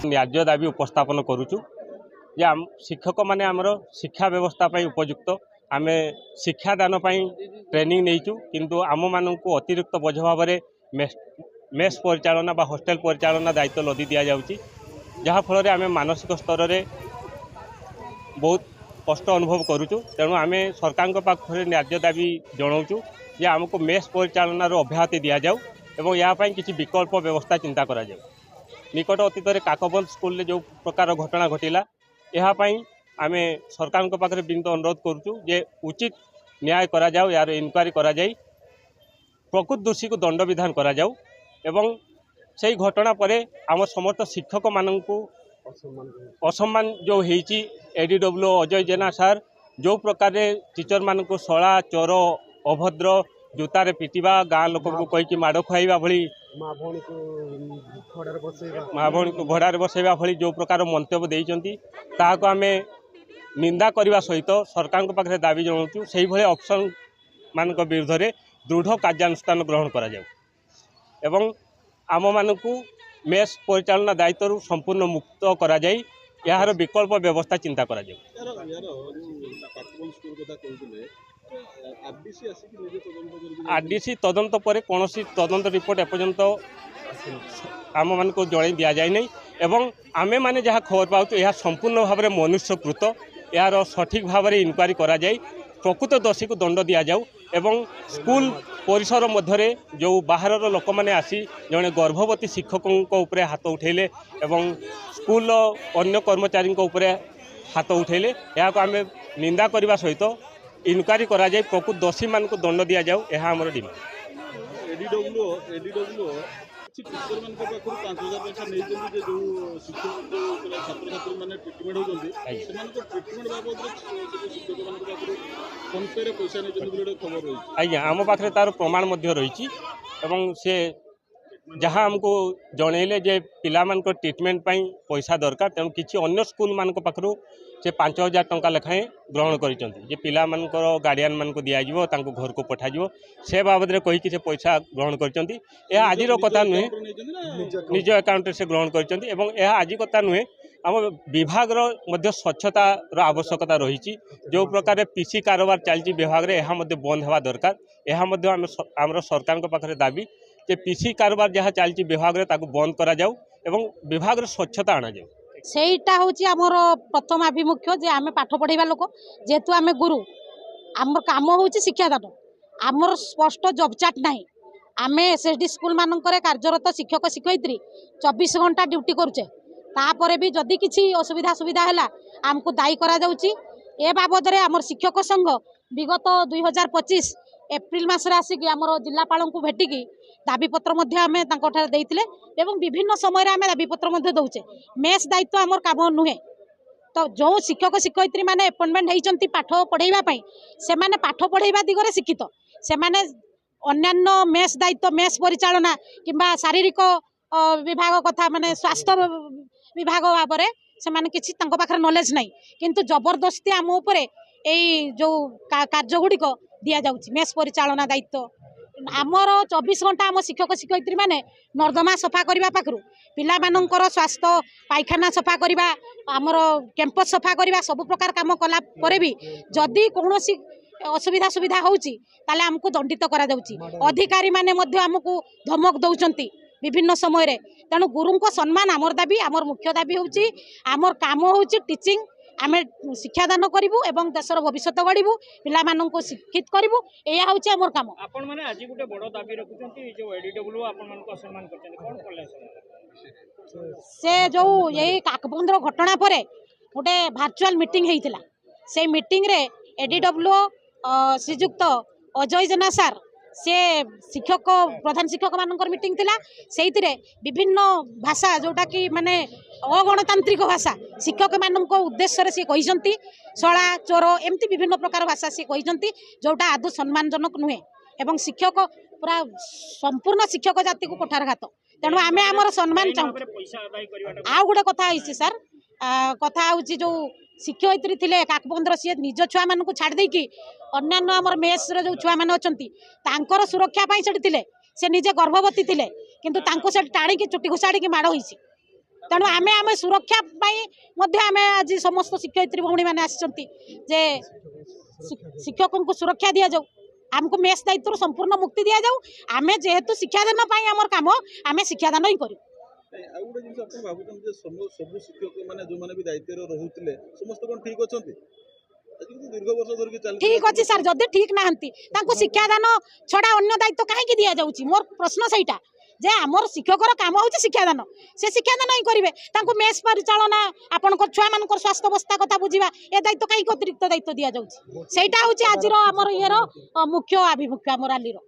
न्याज्य दाबी उपस्थापन करुचु जे शिक्षक माने आमर शिक्षा व्यवस्था उपयुक्त आम शिक्षादान ट्रेनिंग नहींचु किंतु आम मानक अतिरिक्त बोझ भाव में मेस परिचालना बा हॉस्टेल परिचालना दायित्व लदी दि जाउची जहाँफल आम मानसिक स्तर में बहुत कष्ट अनुभव करुचु। तेणु आम सरकार पाखे न्याज्य दाबी जनाऊँ जे आमको मेस परिचालना अब्याहति दि जाऊ एवं यापाई किसी विकल्प व्यवस्था चिंता करा जाऊ। निकट अतीत में काकबंद स्कूल जो प्रकार घटना घटिला यापाई आम सरकार पाखे बिंदु अनुरोध करुचु जे उचित न्याय करा जाऊ यार इनक्वारी करा जाई प्रकृत दोषी को दंड विधान करा जाऊ एवं से घटना पर आम समस्त शिक्षक मानू असम्मान जो होती एडीडब्ल्यू अजय जेना सार जो प्रकार टीचर मान को शला चोर अभद्र जूतार पिटिबा गाँ लोक को कहीकि माड़ खुआइबा भली माँ भौणी को भड़ार बसैबा भली जो प्रकार मंतव्य देइचंती ताहाको आमे निंदा करने सहित सरकार पाखे दाबी जनाऊँ से भाई ऑप्शन मान विरुद्ध में दृढ़ कार्यानुष्ठान ग्रहण करा जाऊ एवं आम मानक मेस परिचालना दायित्व संपूर्ण मुक्त करा जाई यार विकल्प व्यवस्था चिंता करा जाऊ। आरडीसी तदंत पर कौन तदंत रिपोर्ट एपर्यंत आम मान को जन दि जाए नहीं एवं आमे माने जहाँ खबर पाऊँ यह संपूर्ण भाव में मनुष्यकृत यार सठिक भाव में इनक्वारी करा जाए प्रकृत दोषी को दंड दि जाऊ एवं स्कूल परिसर मध्य जो बाहर लोक मैंने आसी जड़े गर्भवती शिक्षकों उपरे हाथ उठेले एवं स्कूल अन्य कर्मचारी उपरे हाथ उठेले या आम निंदा करने सहित इनक्वारी करा जाए प्रकृत दोषी मान को दंड दि जाऊ यह आमर डिमांड। आज्ञा आम पाखे तार प्रमाण रही से जहाँ आमको जनइले जे पिला मानक ट्रिटमेंट पैसा दरकार तेणु किसी अन्य स्कूल मान पाखु से 5,000 टंका लेखाएं ग्रहण कर पिला मानकर गार्डियन मान को दिज्व घर को पठाଯିव से बाबद में कहीकि से पैसा ग्रहण कर आज कथा नुहे निज अकाउंट से ग्रहण कर आज कथा नुहे आम विभाग स्वच्छतार आवश्यकता रही जो प्रकार पीसी कारोबार चलती विभाग में यह बंद होगा दरकार यह आम सरकार पाखे दाबी जे पीसी कारोबार जहाँ चलती विभाग में बंद करा जाऊ एवं विभाग स्वच्छता आना जाऊ सेटा हूँ आमर प्रथम आभिमुख्य जे आम पाठ पढ़ेगा लोक जेहेतु आम गुरु आम कम हूँ शिक्षादान आमर स्पष्ट जब चार्ट ना आम एसएसडी स्कूल मानक कार्यरत शिक्षक शिक्षयित्री 24 घंटा ड्यूटी करुचे तापर भी जदि किसी असुविधा सुविधा है आमको दायी करा जाउची ए बाबद में आमर शिक्षक संघ विगत 2025 एप्रिल मास आसिक आमर जिलापाल को भेटिकी दाबीपत्र आम एवं विभिन्न समय आम दाबीपत्र दौचे मेस दायित्व आमर काम नुहे तो जो शिक्षक शिक्षयित्री मैंने अपॉइंटमेंट होती पाठ पढ़ाई से पाठ पढ़ाई दिगरे शिक्षित से अन्य मेस दायित्व मेस परिचालना किंबा शारीरिक विभाग कथा माने स्वास्थ्य विभाग भाव में से किसी पाखे नॉलेज नहीं किंतु जबरदस्ती आम उपरे यही जो कार्य गुड़िक दि जाऊँगी मेस परिचालना दायित्व आमर 24 घंटा आम शिक्षक शिक्षयित्री मैंने नर्दमा सफा करने पाखु पिला मानकर स्वास्थ्य पायखाना सफा करवा आमर कैंपस सफा करवा सब प्रकार काम कला परे भी जदि कौन असुविधा सुविधा होउची ताले हमको दंडित करा जाउची अधिकारी माने मध्य हमको धमक दउचंती विभिन्न समय रे तेणु गुरु को सम्मान आमर दाबी आमर मुख्य दाबी होउची आमर काम होउची टीचिंग आमे शिक्षादान करूँ एवं देशर भविष्य गढ़ू पिला को शिक्षित करूँ यह हूँ आमर काम। आपण माने आज गोटे बड़ दाबी रखुचंती जो एडीडब्ल्यू आपण मान को सम्मान करछन कोन करले से जो यही काकबंधर घटना पर गोटे वर्चुअल मीटिंग होइतिला से मीटिंग रे एडीडब्ल्यू श्रीजुक्त अजय जेना सार से शिक्षक प्रधान शिक्षक मानकर मीटिंग थिला सेइतिरे विभिन्न भाषा जोटा कि माने अगणतांत्रिक भाषा शिक्षक मानक उद्देश्य से कहिसंती शला चोर एमती विभिन्न प्रकार भाषा से कहिसंती जोटा आदौ सम्मानजनक नुहे एवं शिक्षक पूरा संपूर्ण शिक्षक जाति को कोठारघात तेणु आम आमर सम्मान चाहूँ आ गोटे कथा सर कथा हूँ जो शिक्षयित्री थिले काकबंधर सी निज छुआ मान छाड़ देकी अन्यान्य आमर मेस जो छुआ मैंने अच्छा सुरक्षा से निजे गर्भवती थिले किंतु तांको से टाणी चुटी घुषाड़ी माड़ होइसी तेणु आमे आमे सुरक्षा आमे आज समस्त शिक्षयित्री भौणी मैंने आसिचंती जे शिक्षकों को सुरक्षा दि जाऊ आमको मेस दायित्व संपूर्ण मुक्ति दि जाऊ आमे जेहेतु शिक्षादान आमर काम आमे शिक्षादान ही करूँ ଆଉ ଗୋଟେ ଜିନିଷ ଆପଣ ଭାବୁଛନ୍ତି ଯେ ସବୁ ଶିକ୍ଷକ ମାନେ ଯୋଉମାନେ ବି ଦାୟିତ୍ୱରେ ରହୁଥିଲେ ସମସ୍ତେ କଣ ଠିକ ଅଛନ୍ତି ଆଜି କିନ୍ତୁ ଦୀର୍ଘ ବର୍ଷ ଧରିକି ଚାଲିଛି ठीक अच्छे सर जदि ठीक नाहंती तांको शिक्षादान छड़ा अन्य दायित्व कहीं दि जाऊँगी मोर प्रश्न सहीटा जे आमर शिक्षकर काम होची शिक्षादान से शिक्षादान ही करेंगे तांको मेस परिचालना आपनकर छुआ मानकर स्वास्थ्य अवस्था कथा बुझीबा ए दायित्व कहीं अतिरिक्त दायित्व दि जाऊँगी सेटा होची आजिर आमर इयर मुख्य आभिमुख्य आमर रैलीर